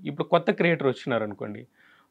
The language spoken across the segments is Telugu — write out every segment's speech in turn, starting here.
ఇప్పుడు కొత్త క్రియేటర్ వచ్చినారనుకోండి,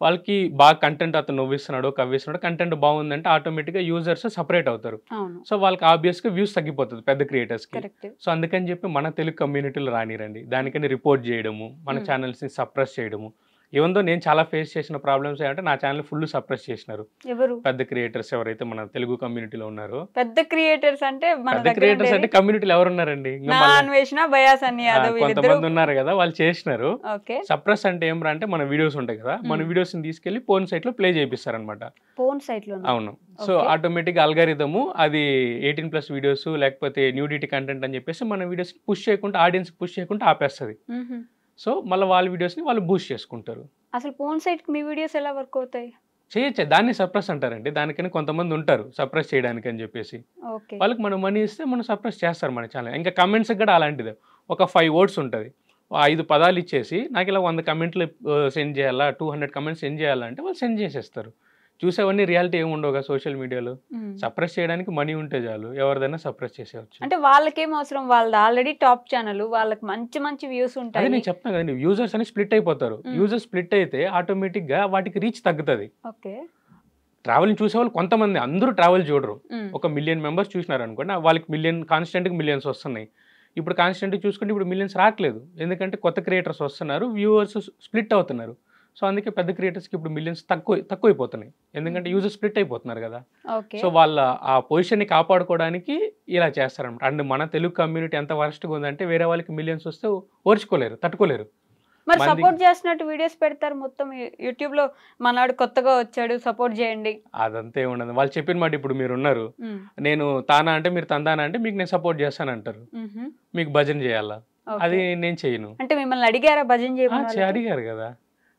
వాళ్ళకి బాగా కంటెంట్ అతను నవ్విస్తున్నాడు, కవ్విస్తున్నాడు, కంటెంట్ బాగుందంటే ఆటోమేటిక్‌గా యూజర్స్ సెపరేట్ అవుతారు. అవును. సో, వాళ్ళకి ఆబ్వియస్‌గా వ్యూస్ తగ్గిపోతది పెద్ద క్రియేటర్స్‌కి. కరెక్ట్. సో, అందుకని చెప్పి మన తెలుగు కమ్యూనిటీలో రానిరండి. దానికని రిపోర్ట్ జేయడము, మన హ్మ్. ఛానెల్స్‌ని సప్రెస్ చేయడము. ఈవెన్ దో నేను చాలా ఫేస్ చేసిన ప్రాబ్లమ్స్ ఏంటంటే నా ఛానెల్ ఫుల్ సప్రెస్ చేసినారు. ఎవరు? పెద్ద క్రియేటర్స్ ఎవరైతే మన తెలుగు కమ్యూనిటీలో ఉన్నారో. పెద్ద క్రియేటర్స్ అంటే మన పెద్ద దగ్గర క్రియేటర్స్ అంటే ఉండేది కమ్యూనిటీలో ఎవరున్నారండి? ఇంక నా మళ్ళా అన్వేషణ, బయాస్ అని యాదవ్ వీళ్ళిద్దరూ. కొంతమంది ఉన్నారు గదా! వాళ్ళు చేసినారు. ఓకే. సప్రెస్ అంటే ఏమిరా అంటే మన వీడియోస్ ఉంటాయి కదా! మన వీడియోస్‌ని తీసుకెళ్ళి పోర్న్ సైట్‌లో ప్లే చేపిస్తారనమాట. పోర్న్ సైట్‌లోనా? అవును. So, okay. ఆటోమేటిక్‌గా అల్గారిథము అది 18+ వీడియోస్ లేకపోతే న్యూడిటీ కంటెంట్ అని చెప్పేసి మన వీడియోస్‌ని పుష్ చేయకుండా ఆడియన్స్‌కి పుష్ చేయకుండా ఆపేస్తది. హుహు. సో, మళ్ళా వాళ్ళ వీడియోస్‌ని వాళ్ళు బూస్ట్ చేసుకుంటారు. అసలు పోర్న్ సైట్‌కి మీ వీడియోస్ ఎలా వర్క్ అవుతాయి? చేయొచ్చు. దాన్ని సప్రెస్ అంటారండి. దానికని కొంతమంది ఉంటారు సప్రెస్ చేయడానికి అని చెప్పేసి. ఓకే. వాళ్ళకి మనం మనీ ఇస్తే మనం సప్రెస్ చేస్తారు మన ఛానెల్. ఇంకా కమెంట్స్‌కి కూడా అలాంటిదే. ఒక 5 వర్డ్స్ ఉంటది. 5 పదాలు ఇచ్చేసి నాకిలా 100 కమెంట్లు సెండ్ చేయాలా, 200 కమెంట్స్ సెండ్ చేయాలంటే వాళ్ళు సెండ్ చేసేస్తారు. చూసేవన్నీ రియాలిటీ ఏమి ఉండవుగా సోషల్ మీడియాలో. హ్మ్. సప్రెస్ చేయడానికి మనీ ఉంటే చాలు. ఎవరిదైనా సప్రెస్ చేసేయొచ్చు. అంటే వాళ్ళకేం అవసరం? వాళ్ళది ఆల్రెడీ టాప్ ఛానల్. వాళ్ళకి మంచి మంచి వ్యూస్ అదే ఉంటాయి. నేను చెప్తాను కదండీ. యూజర్స్ అని స్ప్లిట్ అయిపోతారు. యూజర్స్ స్ప్లిట్ అయితే ఆటోమేటిక్‌గా వాటికి రీచ్ తగ్గుతది. ఓకే. ట్రావెలింగ్ చూసేవాళ్ళు కొంతమంది అందరూ ట్రావెల్ చూడరు. హ్మ్. ఒక 1,000,000 మెంబర్స్ చూసినారనుకోండి. వాళ్ళకి కాన్స్టెంట్‌గా మిలియన్స్ వస్తున్నాయి. ఇప్పుడు కాన్స్టెంట్‌గా చూసుకుంటే ఇప్పుడు మిలియన్స్ రాట్లేదు. ఎందుకంటే కొత్త క్రియేటర్స్ వస్తున్నారు. వ్యూవర్స్ స్ప్లిట్ అవుతున్నారు. సో, అందుకే పెద్ద క్రియేటర్స్‌కి ఇప్పుడు మిలియన్స్ తక్కువైపోతున్నాయి. ఎందుకంటే యూజర్స్ స్ప్లిట్ అయిపోతున్నారు కదా! ఓకే. సో, వాళ్ళ ఆ పొజిషన్‌ని కాపాడుకోవడానికి ఇలా చేస్తారన్నమాట. అండ్ మన తెలుగు కమ్యూనిటీ ఎంత వరస్ట్‌గా ఉందంటే వేరే వాళ్ళకి మిలియన్స్ వస్తే ఓర్చుకోలేరు, తట్టుకోలేరు. మరి మంది సపోర్ట్ చేస్తున్నట్టు వీడియోస్ పెడతారు మొత్తం యూట్యూబ్‌లో మనోడు కొత్తగా వచ్చాడు సపోర్ట్ చేయండి. అదంతా ఏముండదు. వాళ్ళు చెప్పిన మాట ఇప్పుడు మీరున్నారు. హ్మ్. నేను తానా అంటే మీరు తందానా అంటే మీకు నేను సపోర్ట్ చేస్తానంటారు. హుహు. మీకు భజన చేయాలా? అది ఓకే. నేను చేయను. అంటే మిమ్మల్ని అడిగారా భజన చేయమని వాళ్ళకి? అడిగారు గదా!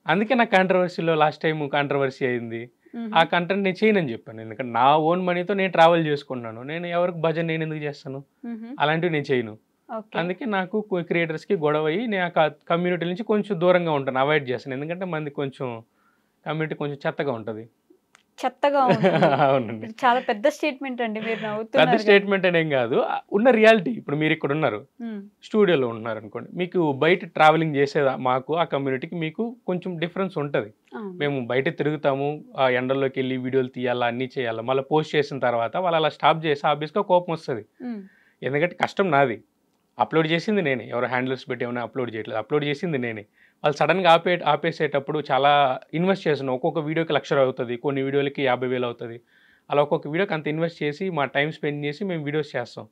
అందుకే నాకు కాంట్రోవర్సీలో లాస్ట్ టైమ్ కాంట్రోవర్సీ అయింది. హుహు. ఆ కంటెంట్ నేను చేయనని చెప్పాను. ఎందుకంటే నా ఓన్ మనీతో నేను ట్రావెల్ చేసుకుంటున్నాను. నేను ఎవరికి భజన నేనెందుకు చేస్తాను? హుహు. అలాంటివి నేను చేయను. ఓకే. అందుకే నాకు క్రియేటర్స్‌కి గొడవయ్యి నేను ఆ కమ్యూనిటీ నుంచి కొంచెం దూరంగా ఉంటాను. అవాయిడ్ చేస్తాను. ఎందుకంటే మనది కొంచెం కమ్యూనిటీ కొంచెం చెత్తగా ఉంటది. చెత్తగా ఉంటుంది. అవునండి. ఇది చాలా పెద్ద స్టేట్మెంట్ అండి. మీరు పెద్ద నవ్వుతున్నారు గానీ. స్టేట్మెంట్ అనేం గాదు. ఉన్న రియాలిటీ. ఇప్పుడు మీరిక్కడున్నారు. హ్మ్. స్టూడియోలో ఉంటున్నారనుకోండి. మీకు బయట ట్రావెలింగ్ చేసేదా మాకు ఆ కమ్యూనిటీకి మీకు కొంచెం డిఫరెన్స్ ఉంటది. అవును. మేము బయట తిరుగుతాము. ఆ ఎండల్లోకెళ్ళి వీడియోలు తీయాలా, అన్నీ చేయాలా. మళ్ళీ పోస్ట్ చేసిన తర్వాత వాళ్ళు అలా స్టాప్ చేసి ఆబ్వియస్‌గా కోపమొస్తది. హ్మ్. ఎందుకంటే కష్టం నాది. అప్‌లోడ్ చేసింది నేనే. ఎవరో హ్యాండిల్స్ పెట్టి ఏమైనా అప్‌లోడ్ చేయట్లేదు. అప్‌లోడ్ చేసింది నేనే. వాళ్ళు సడెన్‌గా ఆపేసేటప్పుడు చాలా ఇన్వెస్ట్ చేస్తున్నాం. ఒక్కొక్క వీడియోకి 1,00,000 అవుతది. కొన్ని వీడియోలకి 50,000 అవుతది. అలా ఒక్కొక్క వీడియోకి అంత ఇన్వెస్ట్ చేసి మా టైమ్ స్పెండ్ చేసి మేము వీడియోస్ చేస్తాం.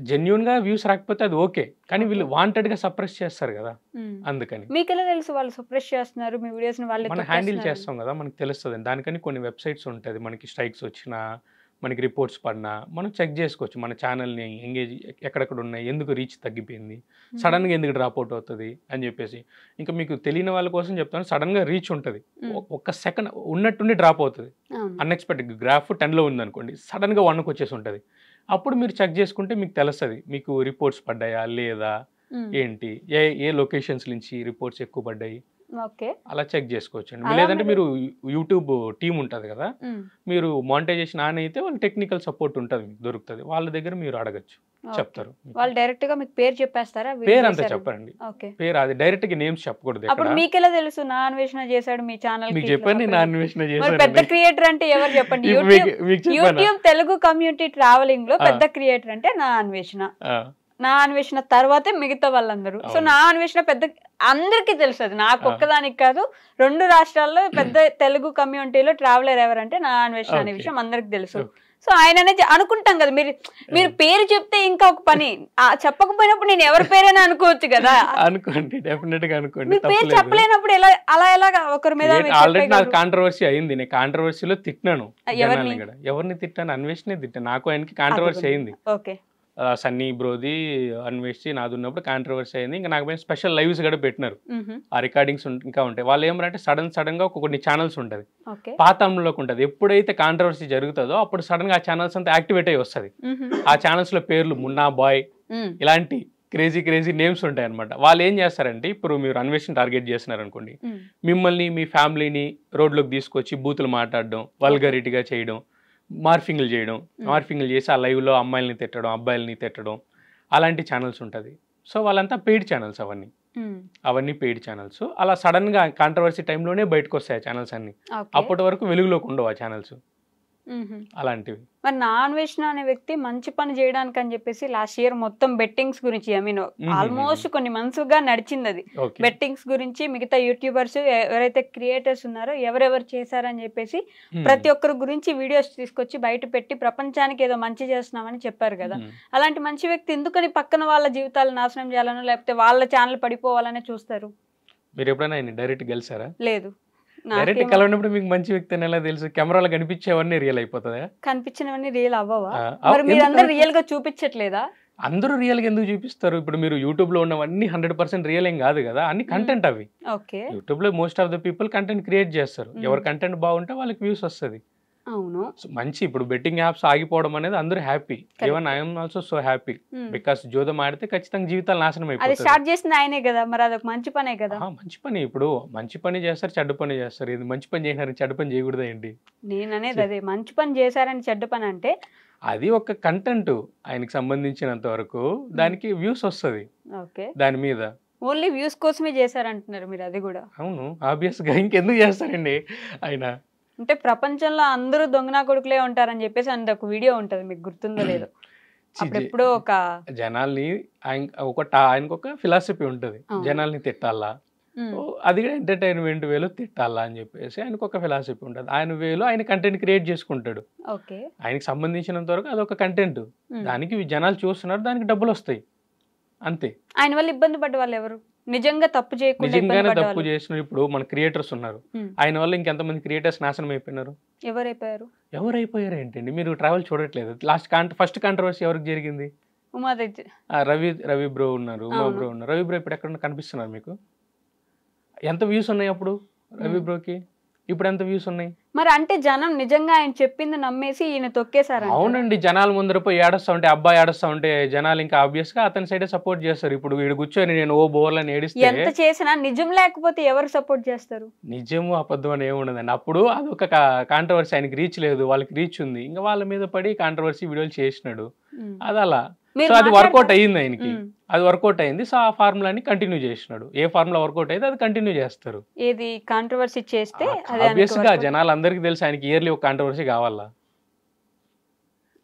జెన్యూన్‌గా వ్యూస్ రాకపోతే అది ఓకే. కానీ వీళ్ళు వాంటెడ్‌గా సప్రెస్ చేస్తారు గదా! హ్మ్. అందుకని. మీకెలా తెలుసు వాళ్ళు సప్రెస్ చేస్తున్నారు? మీ వీడియోస్‌ని వాళ్ళే మనం హ్యాండిల్ తొక్కేస్తున్నారని? చేస్తాం గదా! మనకు తెలుస్తదండి. దానికని కొన్ని వెబ్‌సైట్స్ ఉంటది. మనకి స్ట్రైక్స్ వచ్చినా, మనకి రిపోర్ట్స్ పడినా, మనం చెక్ జేసుకోవచ్చు. మన ఛానెల్‌ని ఎంగేజ్ ఎక్కడెక్కడ ఉన్నాయి? ఎందుకు రీచ్ తగ్గిపోయింది? హుహు. సడెన్‌గా ఎందుకు డ్రాప్ అవుట్ అవుతది? అని జెప్పేసి. ఇంకా మీకు తెలియని వాళ్ళ కోసం చెప్తాను. సడెన్‌గా రీచ్ ఉంటది. హ్మ్. ఒక్క సెకండ్ ఉన్నట్టుండి డ్రాప్ అవుతది. అవును. అన్‌ఎక్స్‌పెక్టెడ్ గ్రాఫ్ 10లో ఉందనుకోండి. సడెన్‌గా 1కి వచ్చేసి ఉంటది. అప్పుడు మీరు చెక్ జేసుకుంటే మీకు తెలుస్తది. మీకు రిపోర్ట్స్ పడ్డాయా? లేదా? హ్మ్. ఏంటి? ఏ ఏ లొకేషన్స్ నుంచి రిపోర్ట్స్ ఎక్కువ పడ్డాయి? ఓకే. అలా చెక్ జేసుకోవచ్చండి. అలా లేదంటే మీరు మీరు యూట్యూబ్ టీమ్ ఉంటది గదా! హ్మ్. మీరు మానిటైజేషన్ ఆన్ అయితే వాళ్ళు టెక్నికల్ సపోర్ట్ ఉంటది మీకు దొరుకుతది. వాళ్ళ దగ్గర మీరు అడగొచ్చు. ఓకే. చెప్తారు మీకు. వాళ్ళు డైరెక్ట్‌గా మీకు పేరు చెప్పేస్తారా? వీళ్ళు పేరంతా చేశారు. చెప్పరండి. ఓకే. పేరు అది డైరెక్ట్‌గా నేమ్స్ చెప్పకూడదు ఎక్కడ. అప్పుడు మీకెలా తెలుసు నా అన్వేషణ చేశాడు మీ ఛానెల్‌కి మీకు ఇట్లా చెప్పాను నేను సపోర్ట్ అన్వేషణ మరి పెద్ద చేశానని. క్రియేటర్ అంటే ఎవరు చెప్పండి? ఇప్పుడు మీకు చెప్పానా? యూట్యూబ్ తెలుగు కమ్యూనిటీ ట్రావెలింగ్‌లో ఆ! పెద్ద క్రియేటర్ అంటే నా అన్వేషణ. ఆ! నా అన్వేషణ తర్వాతే మిగతా వాళ్ళందరూ. సో, అవును. నా అన్వేషణ పెద్ద అందరికీ తెలుసది. ఆ! నాకొక్కదానికి కాదు. 2 రాష్ట్రాల్లో పెద్ద తెలుగు కమ్యూనిటీలో ట్రావెలర్ ఎవరంటే నా అన్వేషణ అనే ఓకే. విషయం అందరికి తెలుసు. ఓకే. సో, ఆయననే అనుకుంటాం కదా! మీరు పేరు చెప్తే ఇంకా ఒక పని. చెప్పకపోయినప్పుడు నేను ఎవరి పేరైనా అనుకోవచ్చు కదా! అనుకోండి. డెఫినిట్‌గా అనుకోండి. మీరు పేరు తప్పులేదు. చెప్పలేనప్పుడు ఎలాగా ఒకరి మీద మీరు ఆల్రెడీ నాకు చెప్పగలరు? కాంట్రోవర్సీ అయింది. నేను కాంట్రోవర్సీలో తిట్టినాను ఎవరిని? జనాల్ని గూడా. ఎవరిని తిట్టాను? అన్వేషనే తిట్టాను. నాకు ఆయనకి కాంట్రోవర్సీ అదుగో. అయింది. ఓకే. సన్నీ బ్రోది, అన్వేష్‌ది నాదున్నప్పుడు కాంట్రోవర్సీ అయింది. ఇంక నాకు పైన స్పెషల్ లైవ్స్ గూడా పెట్టినారు. హుహు. ఆ రికార్డింగ్స్ ఇంకా ఉంటాయి. వాళ్ళేమంటే సడెన్‌గా కొన్ని ఛానెల్స్ ఉంటది. ఓకే. పాతమ్లోకి ఉంటది. ఎప్పుడైతే కాంట్రోవర్సీ జరుగుతదో అప్పుడు సడెన్‌గా ఆ ఛానెల్స్ అంతా యాక్టివేట్ అయ్యి వస్తది. హుహు. ఆ ఛానెల్స్‌లో పేర్లు మున్నా బాయ్ హ్మ్. ఇలాంటి క్రేజీ నేమ్స్ ఉంటాయన్నమాట. వాళ్ళేం చేస్తారంటే ఇప్పుడు మీరు అన్వేషణ టార్గెట్ చేస్తున్నారనుకోండి. హ్మ్. మిమ్మల్ని, మీ ఫ్యామిలీని రోడ్‌లోకి తీసుకొచ్చి బూతులు మాట్లాడడం, వల్గరిటీగా చేయడం, మార్ఫింగ్‌లు చేయడం. మార్ఫింగ్‌లు చేసి ఆ లైవ్‌లో అమ్మాయిల్ని తిట్టడం, అబ్బాయిల్ని తిట్టడం అలాంటి ఛానెల్స్ ఉంటది. సో, వాళ్ళంతా పెయిడ్ ఛానెల్స్ అవన్నీ. ఉమ్, అవన్నీ పెయిడ్ ఛానల్స్. అలా సడన్గా కాంట్రవర్సీ టైంలోనే బయటకు వస్తాయి ఆ ఛానల్స్ అన్ని. ఓకే. అప్పటి వరకు వెలుగులోకి ఉండవు ఆ ఛానల్స్ ఉహు. అలాంటివి. మరి నాన్ విష్ణు అనే వ్యక్తి మంచి పని చేయడానికి అని చెప్పేసి లాస్ట్ ఇయర్ మొత్తం బెట్టింగ్స్ గురించి ఐ మీన్ ఆల్మోస్ట్ కొన్ని మంత్స్గా నడిచింది అది. ఓకే. బెట్టింగ్స్ గురించి మిగతా యూట్యూబర్స్ ఎవరైతే క్రియేటర్స్ ఉన్నారో ఎవరెవరు చేశారని చెప్పేసి ప్రతి ఒక్కరి గురించి వీడియోస్ తీసుకొచ్చి బయట పెట్టి ప్రపంచానికి ఏదో మంచి చేస్తున్నామని చెప్పారు కదా. అలాంటి మంచి వ్యక్తి ఎందుకని పక్కన వాళ్ళ జీవితాలు నాశనం చేయాలనో లేకపోతే వాళ్ళ ఛానల్ పడిపోవాలనే చూస్తారు? మీరు ఎప్పుడైనా ఆయన డైరెక్ట్ కలిసారా? లేదు, డైరెక్ట్ నాకేమో కలవనప్పుడు మీకు మంచి వ్యక్తి అని ఎలా తెలుసు? కెమెరాలో కనిపించేవన్నీ రియల్ అయిపోతుందా? కనిపించినవన్నీ రియల్ అవ్వవా? ఆ, మరి ఎందుకు మీరందరూ అలా? రియల్ గా చూపించట్లేదా? అందరూ రియల్గా ఎందుకు చూపిస్తారు? ఇప్పుడు మీరు యూట్యూబ్లో ఉన్నవన్నీ 100% రియల్ ఏం కాదు కదా, అన్ని కంటెంట్ అవి. ఓకే. యూట్యూబ్లో most of the people content create చేస్తారు. ఎవరి కంటెంట్ బాగుంటే వాళ్ళకి వ్యూస్ వస్తుంది. అవును. మంచి ఇప్పుడు బెట్టింగ్ యాప్స్ ఆగిపోవడం అనేది అందరూ happy. Even I'm also so happy because జోదం ఆడితే ఖచ్చితంగా జీవితాలు నాశనం అది అయిపోతుంది. స్టార్ట్ చేసింది ఆయనే కదా, మరి అదొక మంచి పనే కదా. మంచి పని. ఇప్పుడు మంచి పని చేస్తారు, చెడ్డ పని చేస్తారు. ఇది మంచి పని చేసినారు, చెడ్డ పని చేయకూడదా ఏంటి? నేను అనేది అదే, మంచి పని చేశారని చెడ్డ పని అంటే అది ఒక కంటెంట్ ఆయనకి సంబంధించినంత వరకు దానికి వ్యూస్ వస్తుంది ఓకే. దాని మీద. ఓన్లీ వ్యూస్ కోసమే చేశారంటున్నారు మీరు, అది కూడా. అవును, ఆబ్వియస్గా ఇంకెందుకు చేస్తారండి ఆయన. అంటే ప్రపంచంలో అందరూ దొంగనా కొడుకులే ఉంటారని చెప్పేసి అంత ఒక వీడియో ఉంటది, మీకు గుర్తుందో లేదో. అప్పుడు ఎప్పుడో ఒక జనాల్ని ఆయనకు ఒక ఫిలాసఫీ ఉంటుంది, జనాల్ని తిట్టాలా, అది కూడా ఎంటర్టైన్మెంట్ వేలో తిట్టాలా అని చెప్పేసి ఆయనకు ఒక ఫిలాసఫీ ఉంటుంది. ఆయన వేలో ఆయన కంటెంట్ క్రియేట్ చేసుకుంటాడు. ఓకే. ఆయనకి సంబంధించినంత వరకు అదొక కంటెంట్. దానికి జనాలు చూస్తున్నారు, దానికి డబ్బులు వస్తాయి అంతే. ఆయన వల్ల ఇబ్బంది పడ్డ వాళ్ళు ఎవరు? నిజంగా తప్పు చేయకుండా ఇబ్బంది నిజంగానే పడ్డ తప్పు వాళ్ళు చేసిన ఇప్పుడు మన క్రియేటర్స్ ఉన్నారు. ఆయన వల్ల ఇంకెంతమంది క్రియేటర్స్ నాశనం అయిపోయినారు. ఎవరైపోయారు? ఎవరైపోయారు ఏంటండి? మీరు ట్రావెల్ చూడట్లేదు. ఫస్ట్ కాంట్రవర్సీ ఎవరికి జరిగింది? ఉమాదత్తి. రవి బ్రో ఉన్నారు, ఉమా బ్రో ఉన్నారు. రవి బ్రో ఇప్పుడు ఎక్కడ కనిపిస్తున్నారు మీకు? ఎంత వ్యూస్ ఉన్నాయి అప్పుడు రవి బ్రోకి? ఇప్పుడు ఎంత వ్యూస్ ఉన్నాయి? మరి అంటే జనం నిజంగా ఆయన చెప్పింది నమ్మేసి ఈయన తొక్కేశారు. అవునండి, జనాల ముందర పోయి ఏడుస్తా ఉంటే, అబ్బాయి ఏడుస్తా ఉంటే జనాలు ఇంకా ఆబ్వియస్ గా అతని సైడే సపోర్ట్ చేస్తారు. ఇప్పుడు వీడు కూర్చొని నేను ఓ బోర్లని ఏడిస్తే ఎంత చేసినా నిజం లేకపోతే ఎవరు సపోర్ట్ చేస్తారు? నిజము అబద్ధం అని ఏముండదండి. అప్పుడు అదొక కాంట్రవర్సీ, ఆయనకి రీచ్ లేదు, వాళ్ళకి రీచ్ ఉంది, ఇంకా వాళ్ళ మీద పడి కాంట్రవర్సీ వీడియోలు చేసినాడు. అది అలా. సో అది వర్కౌట్ అయ్యింది ఆయనకి, అది వర్కౌట్ అయింది. సో ఆ ఫార్ములాని కంటిన్యూ చేసినాడు. ఏ ఫార్ములా వర్కౌట్ అయితే అది కంటిన్యూ చేస్తారు. ఏది కాంట్రవర్సీ చేస్తే ఆబ్వియస్ గా జనాలు అందరికి తెలుసు ఆయనకి ఇయర్లీ ఒక కాంట్రవర్సీ కావాలా.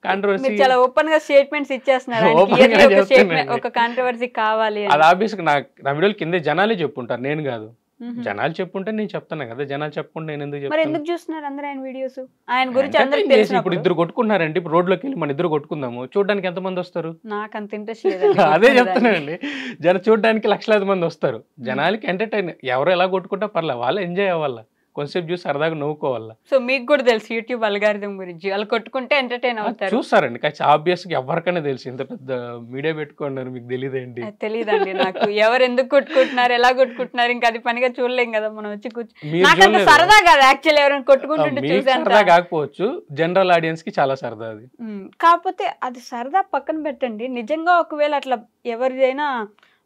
కాంట్రవర్సీ చాలా ఓపెన్ గా స్టేట్మెంట్స్ ఇచ్చేస్తున్నారు, Open గా చెప్తున్నానండి. ఒక కాంట్రవర్సీ కావాలి అది ఆబ్వియస్ గా నా వీడియోలు కింద జనాలే చెప్పుంటారు, నేను కాదు. జనాలు చెప్పుంటే నేను చెప్తాను కదా, జనాలు చెప్పుకుంటే నేను ఎందుకు మరి చెప్తాను? ఎందుకు చూస్తున్నారు అందరూ ఆయన వీడియోస్? ఆయన గురించి అందరికి Entertain చేసి తెలిసిన ఇప్పుడు ఇద్దరు కొట్టుకున్నారంటే ఇప్పుడు రోడ్లోకి వెళ్ళి మన ఇద్దరు కొట్టుకుందాము, చూడడానికి ఎంతమంది వస్తారు? నాకు అంత ఇంట్రెస్ట్ లేదు. అదే చెప్తున్నానండి, చూడడానికి లక్షలాది మంది వస్తారు. జనాలకి ఎంటర్టైన్, ఎవరు ఎలా కొట్టుకుంటా పర్లే, వాళ్ళు ఎంజాయ్ అవ్వాలా, కొంచెంసేపు చూసి సరదాగా నవ్వుకోవాలా. సో మీకు కూడా తెలుసు యూట్యూబ్ అల్గారిథం గురించి, వాళ్ళు కొట్టుకుంటే ఎంటర్టైన్ అవుతారు. చూస్తారండి, కానీ ఆబ్వియస్ గా ఎవరికైనా తెలుసు. ఇంత పెద్ద మీడియా పెట్టుకున్నారు, మీకు తెలియదేంటి? తెలియదండి నాకు ఎవరు ఎందుకు కొట్టుకుంటున్నారు, ఎలా కొట్టుకుంటున్నారు, ఇంకా అది పనిగా చూడలేం కదా మనం వచ్చి కూర్చొని. మీరు నాకు అంత చూడలేదు. సరదా కాదు యాక్చువల్లీ, ఎవరైనా కొట్టుకుంటుంటే మీకు చూసాను. సరదా కాకపోవచ్చు, జనరల్ ఆడియన్స్ కి చాలా సరదా అది. కాకపోతే అది సరదా పక్కన పెట్టండి, నిజంగా ఒకవేళ అట్లా ఎవరిదైనా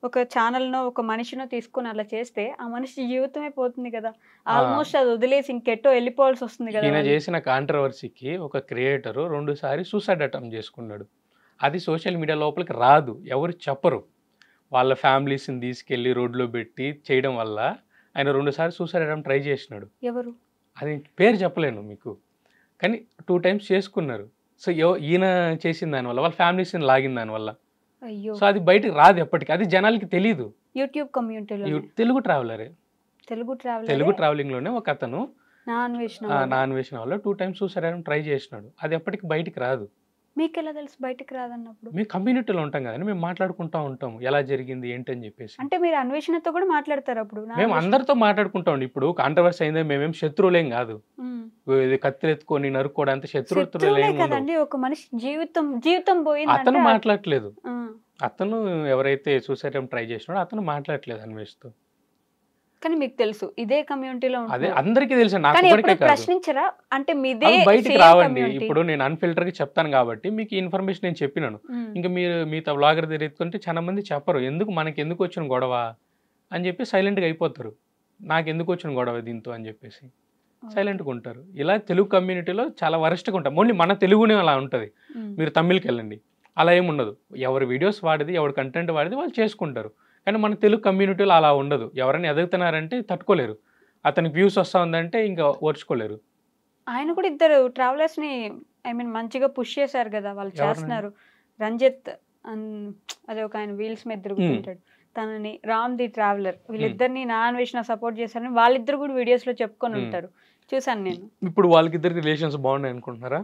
ఒక ఛానల్నో ఒక మనిషినో తీసుకొని అలా చేస్తే ఆ మనిషి జీవితమే పోతుంది కదా. ఆల్మోస్ట్ అది వదిలేసి ఇంకెట్టో వెళ్ళిపోవాల్సి వస్తుంది కదా. ఈయన చేసిన కాంట్రవర్సీకి ఒక క్రియేటర్ 2 సార్లు సూసైడ్ అటెంప్ట్ చేసుకున్నాడు. అది సోషల్ మీడియా లోపలికి రాదు, ఎవరు చెప్పరు. వాళ్ళ ఫ్యామిలీస్ని తీసుకెళ్ళి రోడ్లో పెట్టి చేయడం వల్ల ఆయన 2 సార్లు సూసైడ్ అటెంప్ట్ ట్రై చేసినాడు. ఎవరు? అది పేరు చెప్పలేను మీకు, కానీ 2 టైమ్స్ చేసుకున్నారు. సో ఈయన చేసిన దానివల్ల వాళ్ళ ఫ్యామిలీస్ని లాగిన దానివల్ల. అయ్యో. సో అది బయటకు రాదు ఎప్పటికీ, అది జనాలకి తెలియదు. యూట్యూబ్ కమ్యూనిటీలో తెలుగు ట్రావెలరే, తెలుగు ట్రావెలింగ్ లోనే ఒక అతను నాన్ వేసిన వాళ్ళు 2 టైమ్స్ సూసైడ్ అటెంప్ట్ ట్రై చేసినాడు. అది ఎప్పటికి బయటికి రాదు. మీకు ఎలా తెలుసు బయటకు రాదన్నప్పుడు? మేము కమ్యూనిటీలో ఉంటాం కదండి, మేము మాట్లాడుకుంటూ ఉంటాము ఎలా జరిగింది ఏంటి అని చెప్పేసి. అంటే మీరు అన్వేషణతో కూడా మాట్లాడతారు అప్పుడు? మేము అందరితో మాట్లాడుకుంటాం. ఇప్పుడు కాంట్రవర్సీ అయిందే, మేమేం శత్రువులేం కాదు, ఇది కత్తిరెత్తుకొని నరుక్కోవడానికి శత్రువులేం కదండి. ఒక మనిషి జీవితం పోయింది. అతను మాట్లాడలేదు, అతను ఎవరైతే సూసైడ్ అటెంప్ట్ ట్రై చేసినాడో అతను మాట్లాడలేదు అన్వేష్తో. కానీ మీకు తెలుసు ఇదే కమ్యూనిటీలో అదే అందరికీ తెలుసు, నాకు ప్రశ్నించరా? అంటే మీదే బయటికి రావండి. ఇప్పుడు నేను అన్ఫిల్టర్ గా చెప్తాను కాబట్టి మీకు ఇన్ఫర్మేషన్ నేను చెప్పినాను. ఇంకా మీరు మిగతా వ్లాగర్ తిరుగుతుంటే చాలా మంది చెప్పరు, ఎందుకు మనకి ఎందుకు వచ్చిన గొడవ అని చెప్పి సైలెంట్ గా అయిపోతారు. నాకు ఎందుకు వచ్చిన గొడవ దీంతో అని చెప్పేసి సైలెంట్గా ఉంటారు. ఇలా తెలుగు కమ్యూనిటీలో చాలా వరస్ట్గా ఉంటాం. ఓన్లీ మన తెలుగునే అలా ఉంటుంది. మీరు తమిళ్కి వెళ్ళండి, అలా ఏముండదు. ఎవరి వీడియోస్ వాడిది, ఎవరి కంటెంట్ వాడిది వాళ్ళు చేసుకుంటారు. కానీ మన తెలుగు కమ్యూనిటీలో అలా ఉండదు. ఎవరైనా ఎదుగుతున్నారంటే తట్టుకోలేరు, అతనికి వ్యూస్ వస్తూ ఉందంటే ఇంకా ఓర్చుకోలేరు. ఆయన కూడా ఇద్దరు ట్రావెలర్స్ని ఐ మీన్ మంచిగా పుష్ చేశారు కదా, వాళ్ళు చేస్తున్నారు. రంజిత్ అదే ఒక ఆయన వీల్స్ మీద తిరుగుతుంటాడు, తనని రామ్ ది ట్రావెలర్, వీళ్ళిద్దరిని నా అన్వేషణ సపోర్ట్ చేశారని వాళ్ళిద్దరు కూడా వీడియోస్లో చెప్పుకొని ఉంటారు, చూసాను నేను. ఇప్పుడు వాళ్ళకిద్దరికి రిలేషన్స్ బాగున్నాయి అనుకుంటున్నారా?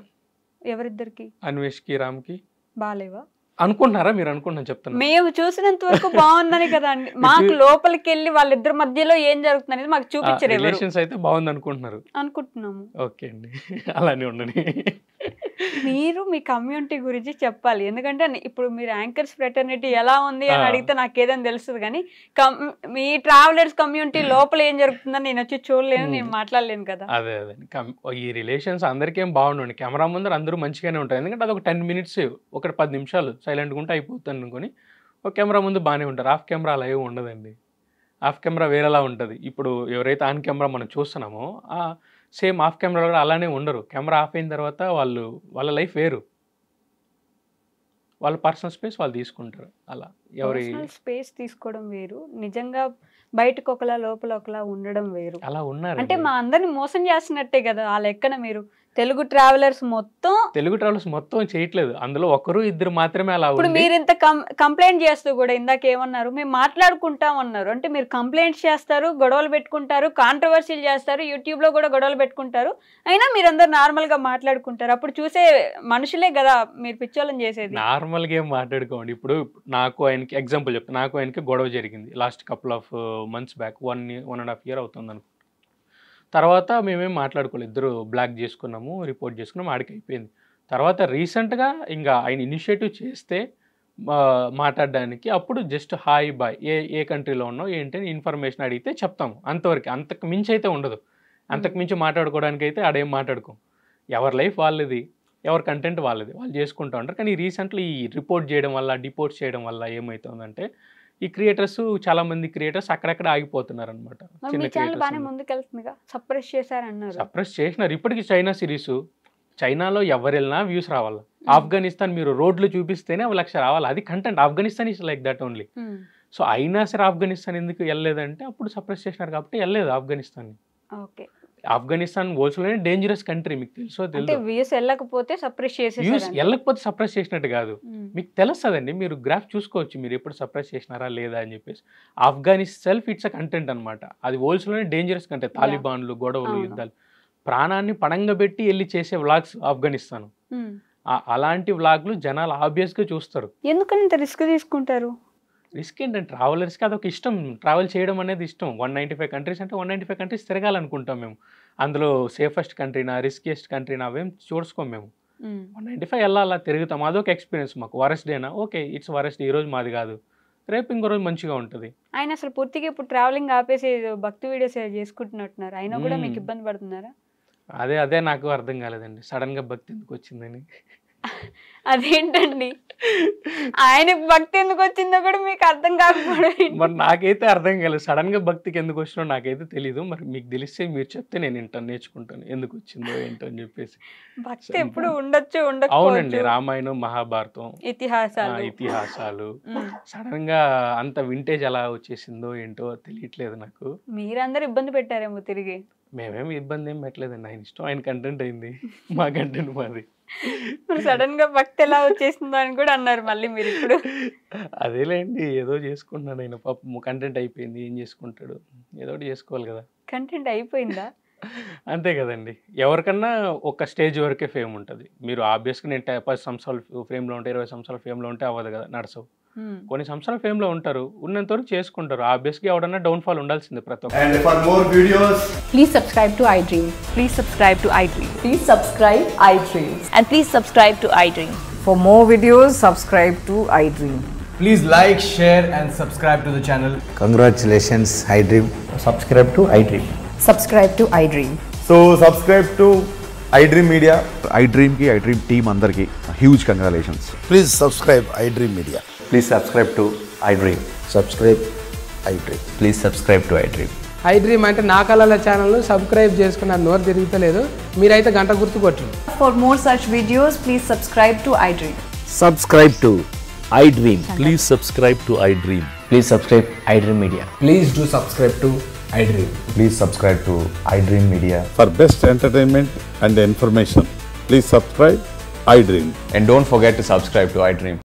ఎవరిద్దరికి? అన్వేష్కి రామ్కి బాలేవా అనుకుంటున్నారా? మీరు అనుకుంటున్నా చెప్తాను. మేము చూసినంత వరకు బాగుందని కదా అండి, మాకు లోపలికి వెళ్ళి వాళ్ళిద్దరి మధ్యలో ఏం జరుగుతుంది అనేది మాకు చూపించారు. రిలేషన్స్ అయితే బాగుంది అనుకుంటున్నారు? అనుకుంటున్నాము. ఓకే అండి, అలానే ఉండని. మీరు మీ కమ్యూనిటీ గురించి చెప్పాలి, ఎందుకంటే ఇప్పుడు మీరు యాంకర్స్ ఫ్రెటర్నిటీ ఎలా ఉంది అని అడిగితే నాకు ఏదని తెలుస్తుంది, కానీ మీ ట్రావెలర్స్ కమ్యూనిటీ లోపల ఏం జరుగుతుందని నేను వచ్చి చూడలేను, నేను మాట్లాడలేను కదా. అదే అదే ఈ రిలేషన్స్ అందరికీ ఏం బాగుండండి, కెమెరా ముందర అందరూ మంచిగానే ఉంటారు. ఎందుకంటే అది ఒక 10 minutes, ఒక 10 నిమిషాలు సైలెంట్గా ఉంటే అయిపోతుంది అనుకొని ఒక కెమెరా ముందు బాగానే ఉంటారు. ఆఫ్ కెమెరా అలా ఏమి ఉండదండి, ఆఫ్ కెమెరా వేరేలా ఉంటుంది. ఇప్పుడు ఎవరైతే ఆన్ కెమెరా మనం చూస్తున్నామో సేమ్ ఆఫ్ కెమెరా కూడా అలానే ఉండరు. కెమెరా ఆఫ్ అయిన తర్వాత వాళ్ళ లైఫ్ వేరు, వాళ్ళ పర్సనల్ స్పేస్ వాళ్ళు తీసుకుంటారు. అలా ఎవరి స్పేస్ తీసుకోవడం వేరు, నిజంగా బయటకు ఒకలా లోపల ఒకలా ఉండడం వేరు. అలా ఉన్నారు అంటే మా అందరిని మోసం చేస్తున్నట్టే కదా ఆ లెక్కన. మీరు తెలుగు ట్రావెలర్స్ మొత్తం చేయట్లేదు, అందులో ఒకరు ఇద్దరు మాత్రమే అలా. ఇప్పుడు మీరు ఇంత కంప్లైంట్ చేస్తూ కూడా ఇందాక ఏమన్నారు, మేము మాట్లాడుకుంటాం అన్నారు. అంటే మీరు కంప్లైంట్స్ చేస్తారు, గొడవలు పెట్టుకుంటారు, కాంట్రవర్సీలు చేస్తారు, యూట్యూబ్ లో కూడా గొడవలు పెట్టుకుంటారు, అయినా మీరందరూ నార్మల్ గా మాట్లాడుకుంటారు. అప్పుడు చూసే మనుషులే కదా మీరు పిచ్చోళ్ళని చేసేది. నార్మల్ గా ఏం మాట్లాడుకోండి. ఇప్పుడు నాకు ఆయనకి ఎగ్జాంపుల్ చెప్తాను, నాకు ఆయనకి గొడవ జరిగింది last couple of months back, 1.5 year అవుతుంది అనుకో. తర్వాత మేమేం మాట్లాడుకోలేదు, ఇద్దరు బ్లాక్ చేసుకున్నాము, రిపోర్ట్ చేసుకున్నాము, ఆడికి అయిపోయింది. తర్వాత రీసెంట్గా ఇంకా ఆయన ఇనిషియేటివ్ చేస్తే మాట్లాడడానికి, అప్పుడు జస్ట్ హాయ్ బాయ్, ఏ కంట్రీలో ఉన్నావు ఏంటి అని ఇన్ఫర్మేషన్ అడిగితే చెప్తాము, అంతవరకు. అంతకు మించి అయితే ఉండదు, అంతకు మించి మాట్లాడుకోవడానికి అయితే ఆడేం మాట్లాడుకోం. ఎవరి లైఫ్ వాళ్ళది, ఎవరి కంటెంట్ వాళ్ళది, వాళ్ళు చేసుకుంటూ ఉంటారు. కానీ రీసెంట్లీ ఈ రిపోర్ట్ చేయడం వల్ల, డిపోర్ట్ చేయడం వల్ల ఏమవుతుందంటే ఈ క్రియేటర్స్, చాలా మంది క్రియేటర్స్ అక్కడక్కడ ఆగిపోతున్నారు అనమాట. సప్రెస్ చేసినారు. ఇప్పటికీ చైనా సిరీస్, చైనాలో ఎవరు వెళ్ళినా వ్యూస్ రావాలి. ఆఫ్ఘనిస్తాన్ మీరు రోడ్లు చూపిస్తేనే 1 లక్ష రావాలి, అది content. Afghanistan is like that only. So అయినా సరే ఆఫ్ఘనిస్తాన్ ఎందుకు వెళ్ళలేదంటే అప్పుడు సప్రెస్ చేసినారు కాబట్టి వెళ్ళలేదు ఆఫ్ఘనిస్తాన్. ఆఫ్ఘనిస్తాన్ వరల్డ్లోనే డేంజరస్ కంట్రీ, మీకు తెలుసో తెలియదు. వ్యూస్ వెళ్ళకపోతే సప్రెస్ చేసినట్టు కాదు, మీకు తెలుస్తుందండి. మీరు గ్రాఫ్ చూసుకోవచ్చు, మీరు ఎప్పుడు సప్రెస్ చేసినారా లేదా అని చెప్పేసి. Afghanistan self it's a content అనమాట, అది వరల్డ్లోనే డేంజరస్ కంట్రీ. తాలిబాన్లు, గొడవలు, యుద్ధాలు, ప్రాణాన్ని పణంగా పెట్టి వెళ్ళి చేసే వ్లాగ్స్ ఆఫ్ఘనిస్తాన్. అలాంటి వ్లాగ్లు జనాలు ఆబ్వియస్గా చూస్తారు. ఎందుకంటే రిస్క్ తీసుకుంటారు. రిస్క్ ఏంటంటే ట్రావెలర్స్కి అదొక ఇష్టం, ట్రావెల్ చేయడం అనేది ఇష్టం. 195 కంట్రీస్ అంటే 195 కంట్రీస్ తిరగాలనుకుంటాం మేము. అందులో సేఫెస్ట్ కంట్రీనా, రిస్కియెస్ట్ కంట్రీనా అవేం చూసుకోం మేము. 195 అలా తిరుగుతాం, అదొక ఎక్స్పీరియన్స్ మాకు. వరస్ట్ డేనా, ఓకే ఇట్స్ వరస్ట్, ఈ రోజు మాది కాదు, రేపు ఇంకో రోజు మంచిగా ఉంటుంది. ఆయన అసలు పూర్తిగా ఇప్పుడు ట్రావెలింగ్ ఆపేసి భక్తి వీడియోస్ చేసుకుంటున్నట్టున్నారు, అయినా కూడా మీకు ఇబ్బంది పడుతున్నారా? అదే నాకు అర్థం కాలేదండి, సడన్ గా భక్తి ఎందుకు వచ్చిందని. అదేంటండి, ఆయన భక్తి ఎందుకు వచ్చిందో కూడా మీకు అర్థం కాకపోవడం. మరి నాకైతే అర్థం కాలేదు, సడన్ గా భక్తికి ఎందుకు వచ్చినో నాకైతే తెలీదు. మరి మీకు తెలిస్తే మీరు చెప్తే నేను వింటాను, నేర్చుకుంటాను ఎందుకు వచ్చిందో ఏంటో అని చెప్పేసి. భక్తి ఎప్పుడు ఉండొచ్చు. అవునండి, రామాయణం, మహాభారతం, ఇతిహాసాలు సడన్ గా అంత వింటేజ్ ఎలా వచ్చేసిందో ఏంటో తెలియట్లేదు నాకు. మీరందరూ ఇబ్బంది పెట్టారేమో తిరిగి. మేమేమి ఇబ్బంది ఏం పెట్టలేదండి, ఆయన ఇష్టం, ఆయన కంటెంట్ అయింది, మా కంటెంట్ మాది. సడన్ గా భక్తి ఎలా వచ్చేసిందో అని కూడా అన్నారు మళ్ళీ మీరు ఇప్పుడు. అదేలేండి, ఏదో చేసుకుంటున్నాడు ఆయన, పాపం కంటెంట్ అయిపోయింది, ఏం చేసుకుంటాడు, ఏదో ఒకటి చేసుకోవాలి కదా. కంటెంట్ అయిపోయిందా? అంతే కదండి, ఎవరికన్నా ఒక స్టేజ్ వరకే ఫేమ్ ఉంటుంది. మీరు ఆబ్వియస్గా నేను 10 సంవత్సరాలు ఫేమ్లో ఉంటే, 20 సంవత్సరాలు ఫేమ్లో ఉంటే అవ్వదు కదా, నడసవు. కొన్ని సంవత్సరాలు ఫేమ్లో ఉంటారు, ఉన్నంత వరకు చేసుకుంటారు. ఆబ్వియస్గా ఎవడన్నా డౌన్ఫాల్ ఉండాల్సిందే ప్రతి ఒక్క. And for more videos, please subscribe to iDream. Please subscribe to iDream. Please subscribe iDream. And please subscribe to iDream. For more videos, subscribe to iDream. please like, share and subscribe to the channel. Congratulations, iDream. Subscribe to iDream. Subscribe to iDream. So subscribe to iDream Media. iDream ki iDream team andarki huge congratulations. Please subscribe iDream Media. Please subscribe to iDream. Subscribe iDream. Please subscribe to iDream. iDream అంటే నా కళల ఛానల్ సబ్స్క్రైబ్ చేసుకున్న నోరు తిరుగుతలేదు, మీరైతే గంట గుర్తు కొట్టండి. For more such videos, please subscribe to iDream. Subscribe to iDream. Please subscribe to iDream. Please subscribe iDream Media. Please do subscribe to iDream. Please subscribe to iDream Media. For best entertainment and information, please subscribe iDream. And don't forget to subscribe to iDream.